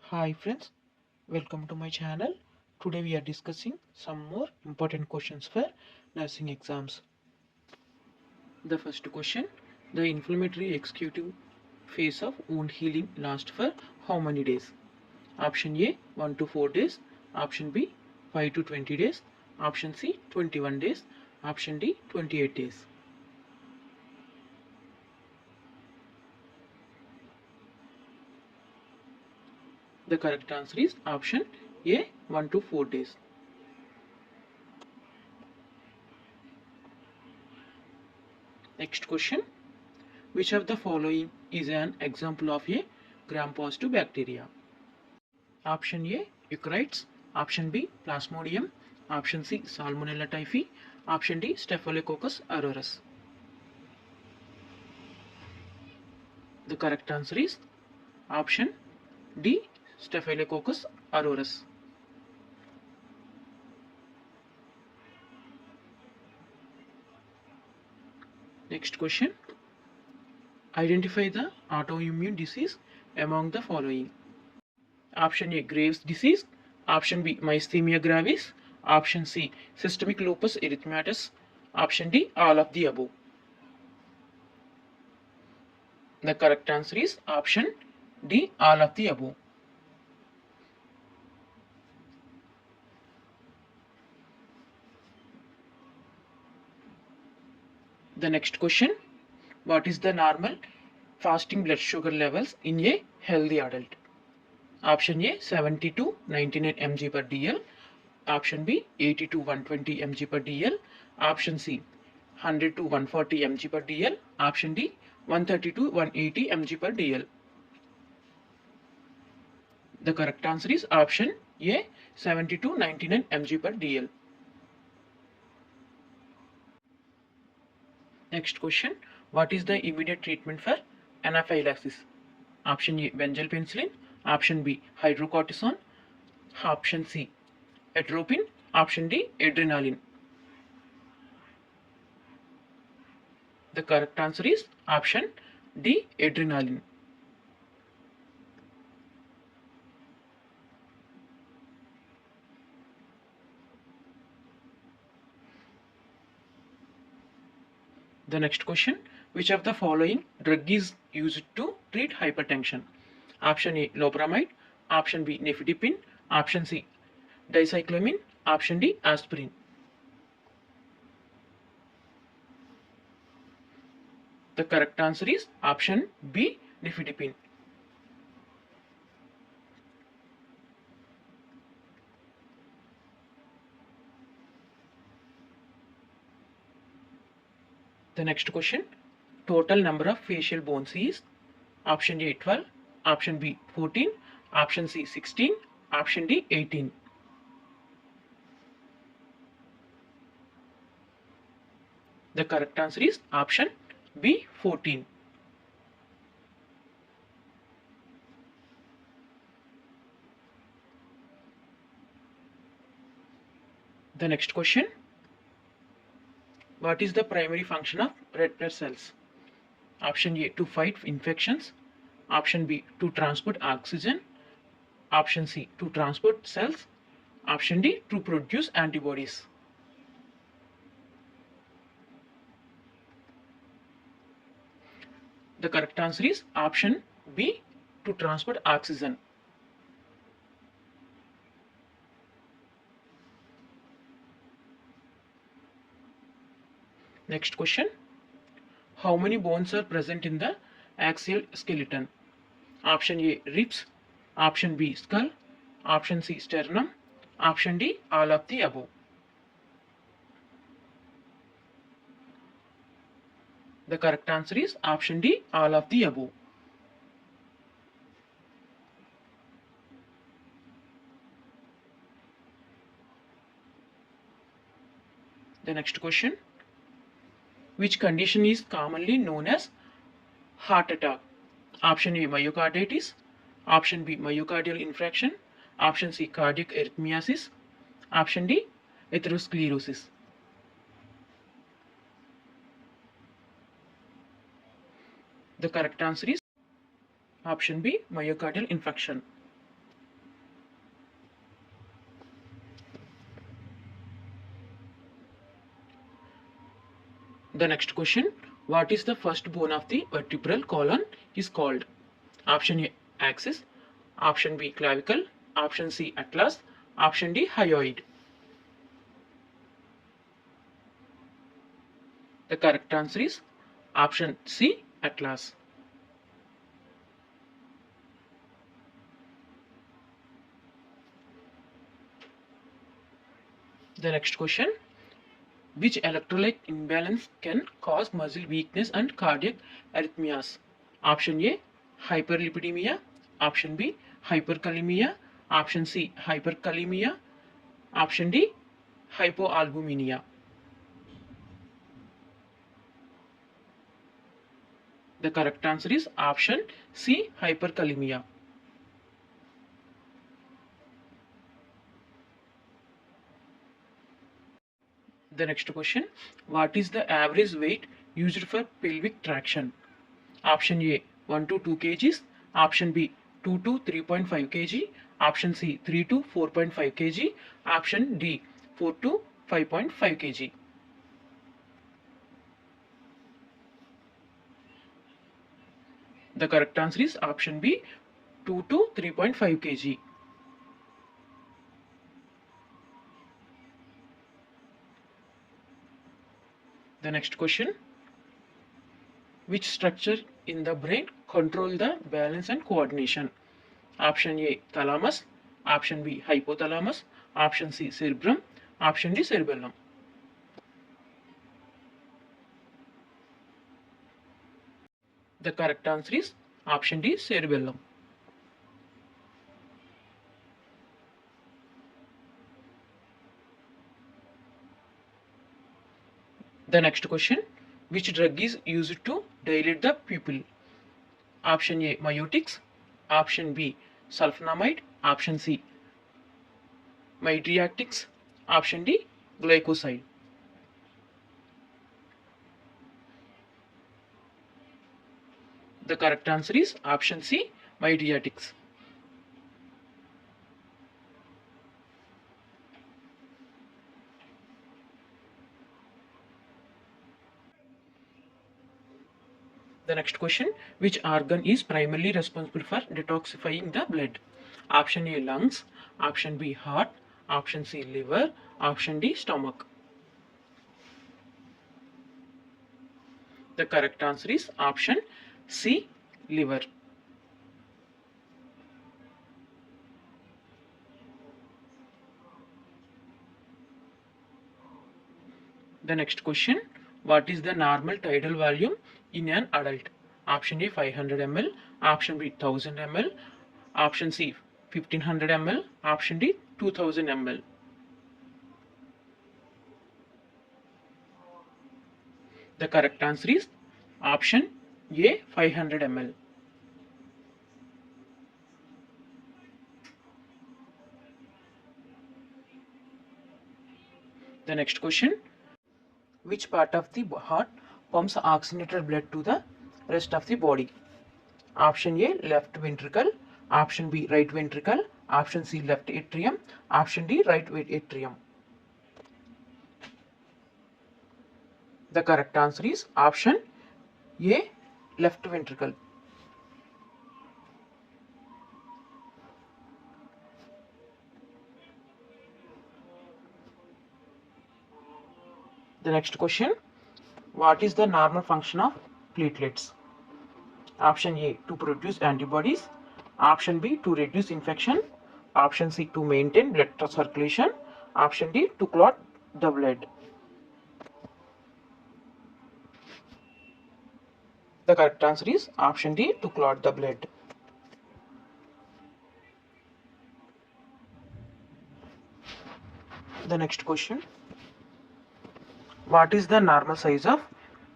Hi friends, welcome to my channel. Today we are discussing some more important questions for nursing exams. The first question, the inflammatory executive phase of wound healing lasts for how many days? Option A 1 to 4 days, option B 5 to 20 days, option C 21 days, option D 28 days. The correct answer is option A 1 to 4 days. Next question. Which of the following is an example of a gram-positive bacteria? Option A, Eukaryotes. Option B, Plasmodium. Option C, Salmonella typhi. Option D, Staphylococcus aureus. The correct answer is option D, Staphylococcus aureus. Next question. Identify the autoimmune disease among the following. Option A, Graves' disease. Option B, myasthenia gravis. Option C, systemic lupus erythematosus. Option D, all of the above. The correct answer is option D, all of the above. The next question. What is the normal fasting blood sugar levels in a healthy adult? Option A 70 to 99 mg per dl. Option B 80 to 120 mg per dl. Option C 100 to 140 mg per dl. Option D 130 to 180 mg per dl. The correct answer is option A 70 to 99 mg per dl. Next question. What is the immediate treatment for anaphylaxis? Option A benzylpenicillin. Option B hydrocortisone. Option C atropine. Option D adrenaline. The correct answer is option D adrenaline. The next question. Which of the following drug is used to treat hypertension? Option A loperamide. Option B nifedipine. Option C dicyclomine. Option D aspirin. The correct answer is option B nifedipine. The next question. Total number of facial bones is option A 12, option B 14, option C 16, option D 18. The correct answer is option B 14. The next question. What is the primary function of red blood cells? Option A to fight infections. Option B to transport oxygen. Option C to transport cells. Option D to produce antibodies. The correct answer is option B to transport oxygen. Next question. How many bones are present in the axial skeleton? Option A ribs. Option B skull. Option C sternum. Option D all of the above. The correct answer is option D all of the above. The next question. Which condition is commonly known as heart attack? Option A myocarditis. Option B myocardial infarction. Option C cardiac arrhythmiasis. Option D atherosclerosis. The correct answer is option B myocardial infarction. The next question, what is the first bone of the vertebral column is called? Option A, axis. Option B, clavicle. Option C, atlas. Option D, hyoid. The correct answer is option C, atlas. The next question, which electrolyte imbalance can cause muscle weakness and cardiac arrhythmias? Option A, hyperlipidemia. Option B, hyperkalemia. Option C, hyperkalemia. Option D, hypoalbuminemia. The correct answer is option C, hyperkalemia. The next question, what is the average weight used for pelvic traction? Option A, 1 to 2 kgs. Option B, 2 to 3.5 kg. Option C, 3 to 4.5 kg. Option D, 4 to 5.5 kg. The correct answer is option B, 2 to 3.5 kg. The next question, which structure in the brain control the balance and coordination? Option A, thalamus. Option B, hypothalamus. Option C, cerebrum. Option D, cerebellum. The correct answer is option D, cerebellum. The next question, which drug is used to dilate the pupil? Option A, miotics. Option B, sulfonamide. Option C, mydriatics. Option D, glycoside. The correct answer is option C, mydriatics. The next question, which organ is primarily responsible for detoxifying the blood? Option A, lungs. Option B, heart. Option C, liver. Option D, stomach. The correct answer is option C, liver. The next question, what is the normal tidal volume in an adult? Option A, 500 ml. Option B, 1000 ml. Option C, 1500 ml. Option D, 2000 ml. The correct answer is option A, 500 ml. The next question, which part of the heart pumps oxygenated blood to the rest of the body? Option A, left ventricle. Option B, right ventricle. Option C, left atrium. Option D, right atrium. The correct answer is option A, left ventricle. The next question, what is the normal function of platelets? Option A, to produce antibodies. Option B, to reduce infection. Option C, to maintain blood circulation. Option D, to clot the blood. The correct answer is option D, to clot the blood. The next question, what is the normal size of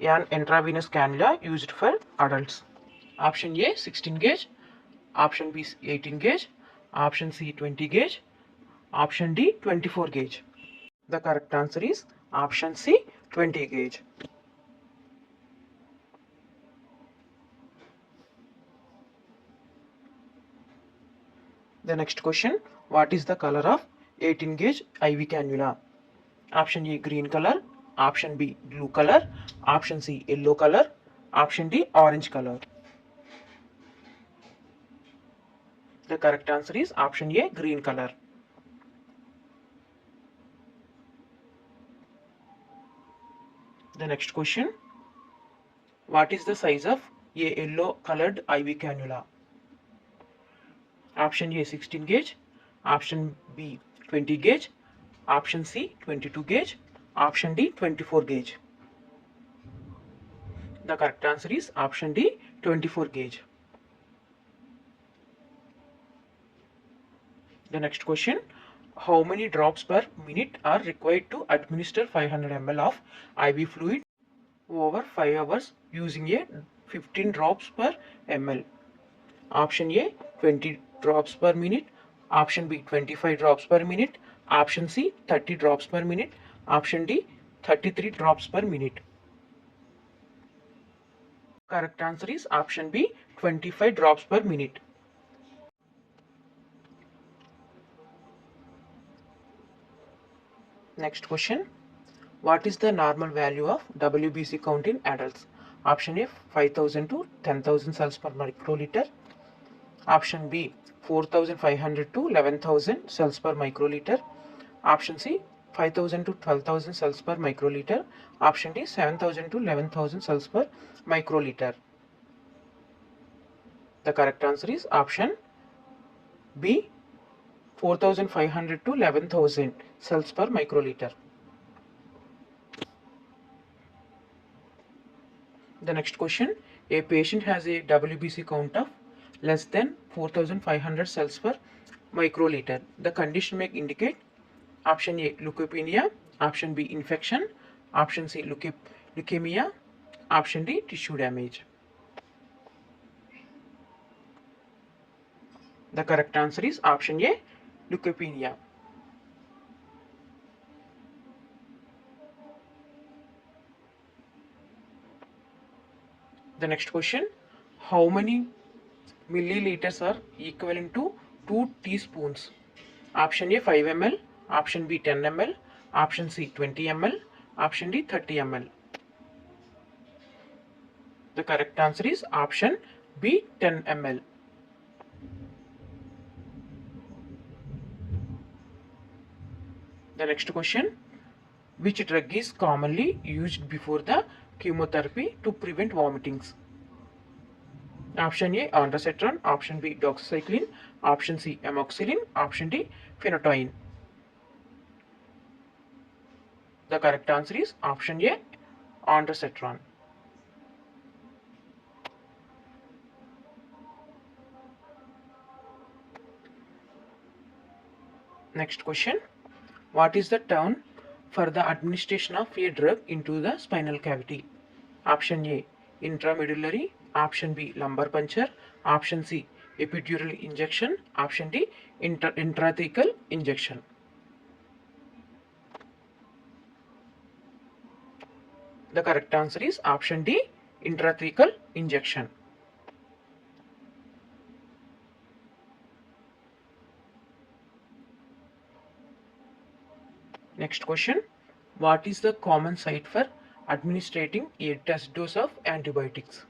an intravenous cannula used for adults? Option A, 16 gauge. Option B, 18 gauge. Option C, 20 gauge. Option D, 24 gauge. The correct answer is option C, 20 gauge. The next question, what is the color of 18 gauge IV cannula? Option A, green color. option B blue color, option C yellow color, option D orange color. The correct answer is option A green color. The next question, what is the size of a yellow colored IV cannula? Option A 16 gauge, option B 20 gauge, option C 22 gauge, option D 24 gauge. The correct answer is option D 24 gauge. The next question, how many drops per minute are required to administer 500 ml of IV fluid over 5 hours using a 15 drops per ml? Option A 20 drops per minute, option B 25 drops per minute, option C 30 drops per minute, option D 33 drops per minute. Correct answer is option B 25 drops per minute. Next question, what is the normal value of WBC count in adults? Option A 5000 to 10,000 cells per microliter, option B 4500 to 11,000 cells per microliter, option C 5000 to 12,000 cells per microliter, option D 7,000 to 11,000 cells per microliter. The correct answer is option B 4500 to 11,000 cells per microliter. The next question, a patient has a WBC count of less than 4500 cells per microliter. The condition may indicate option A leukopenia, option B infection, option C leukemia, option D tissue damage. The correct answer is option A leukopenia. The next question, how many milliliters are equivalent to 2 teaspoons? Option A 5 ml, option B 10 ml, option C 20 ml, option D 30 ml. The correct answer is option B 10 ml. The next question, which drug is commonly used before the chemotherapy to prevent vomitings? Option A ondansetron, option B doxycycline, option C amoxicillin, option D phenytoin. The correct answer is option A ondansetron. Next question, what is the term for the administration of a drug into the spinal cavity? Option A intramedullary, option B lumbar puncture, option C epidural injection, option D intrathecal injection. The correct answer is option D intrathecal injection. Next question, what is the common site for administrating a test dose of antibiotics?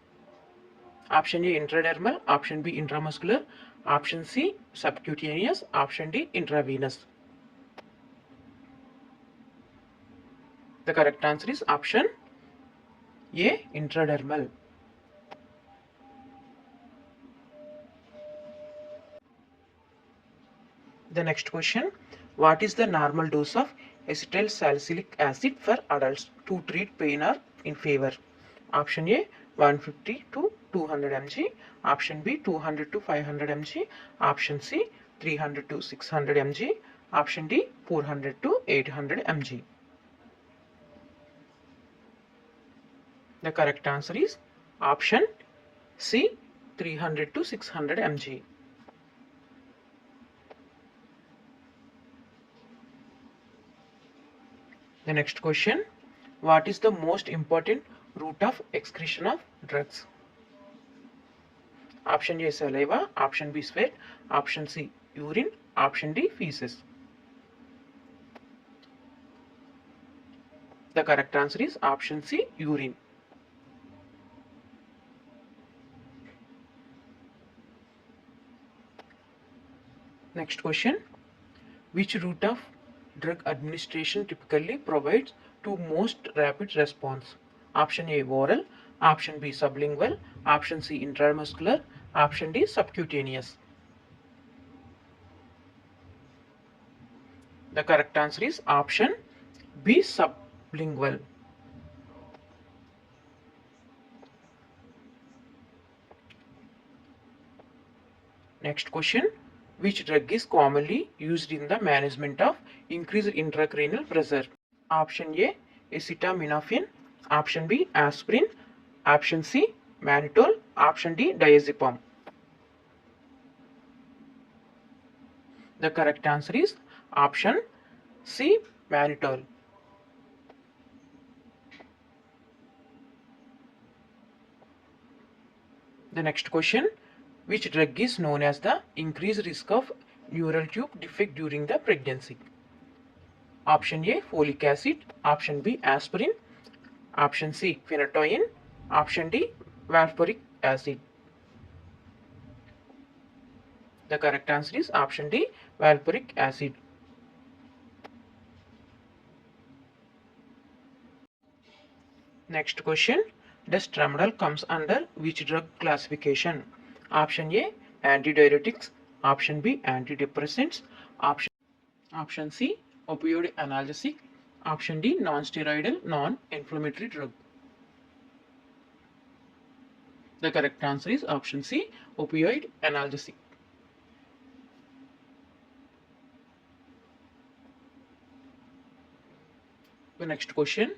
Option A intradermal, option B intramuscular, option C subcutaneous, option D intravenous. The correct answer is option A intradermal. The next question, what is the normal dose of acetyl salicylic acid for adults to treat pain or in fever? Option A 150 to 200 mg, option B 200 to 500 mg, option C 300 to 600 mg, option D 400 to 800 mg. The correct answer is option C 300 to 600 mg. The next question, what is the most important route of excretion of drugs? Option A saliva, option B sweat, option C urine, option D feces. The correct answer is option C, urine. Next question. Which route of drug administration typically provides to most rapid response? Option A, oral. Option B, sublingual. Option C, intramuscular. Option D, subcutaneous. The correct answer is option B, sublingual. Next question. Which drug is commonly used in the management of increased intracranial pressure? Option A, acetaminophen. Option B, aspirin. Option C, mannitol. Option D, diazepam. The correct answer is option C, mannitol. The next question. Which drug is known as the increased risk of neural tube defect during the pregnancy? Option A, folic acid. Option B, aspirin. Option C, phenytoin. Option D, valproic acid. The correct answer is option D, valproic acid. Next question. Does tramadol comes under which drug classification? Option A, antidiuretics. Option B, antidepressants. Option C, opioid analgesic. Option D, non-steroidal, non-inflammatory drug. The correct answer is option C, opioid analgesic. The next question.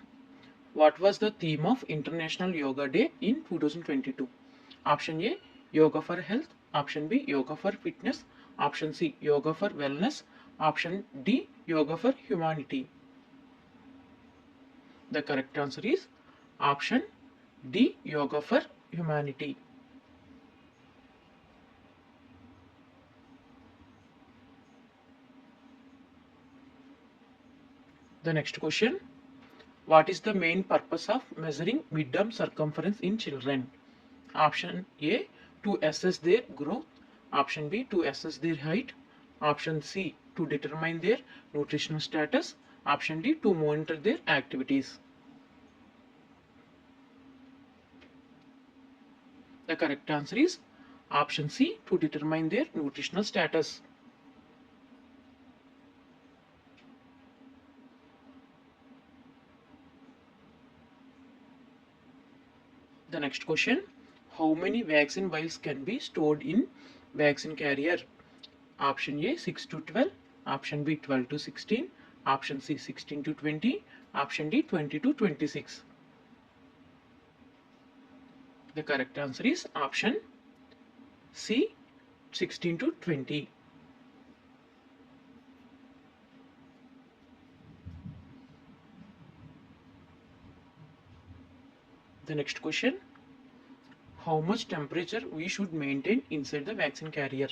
What was the theme of International Yoga Day in 2022? Option A, Yoga for Health. Option B, Yoga for Fitness. Option C, Yoga for Wellness. Option D, Yoga for Humanity. The correct answer is option D, Yoga for Humanity. The next question. What is the main purpose of measuring midterm circumference in children? Option A, to assess their growth. Option B, to assess their height. Option C, to determine their nutritional status. Option D, to monitor their activities. The correct answer is option C, to determine their nutritional status. The next question. How many vaccine vials can be stored in vaccine carrier? Option A, 6 to 12. Option B, 12 to 16. Option C, 16 to 20. Option D, 20 to 26. The correct answer is option C, 16 to 20. The next question. How much temperature we should maintain inside the vaccine carrier?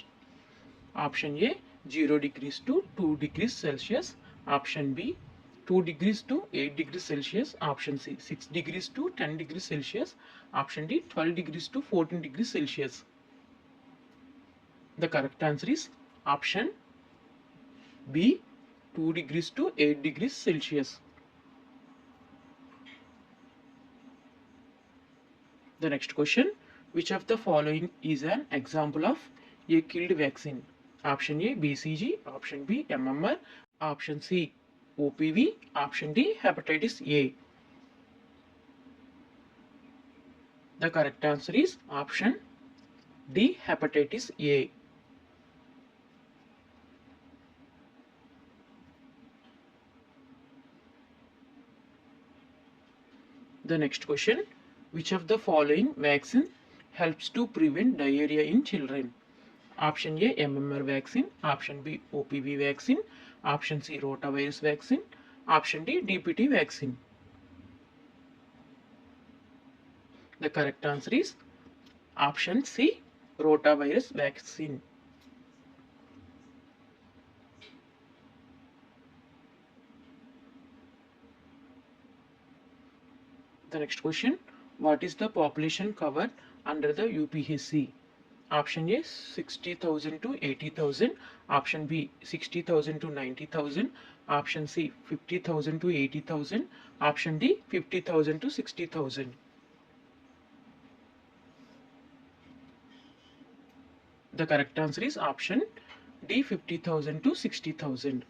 Option A, 0 degrees to 2 degrees Celsius. Option B, 2 degrees to 8 degrees Celsius. Option C, 6 degrees to 10 degrees Celsius. Option D, 12 degrees to 14 degrees Celsius. The correct answer is option B, 2 degrees to 8 degrees Celsius. The next question. Which of the following is an example of a killed vaccine? Option A, BCG. Option B, MMR. Option C, OPV. Option D, hepatitis A. The correct answer is option D, hepatitis A. The next question. Which of the following vaccine helps to prevent diarrhea in children? Option A, MMR vaccine. Option B, OPV vaccine. Option C, rotavirus vaccine. Option D, DPT vaccine. The correct answer is option C, rotavirus vaccine. The next question, what is the population covered under the UPSC? Option A 60,000 to 80,000, option B 60,000 to 90,000, option C 50,000 to 80,000, option D 50,000 to 60,000. The correct answer is option D 50,000 to 60,000.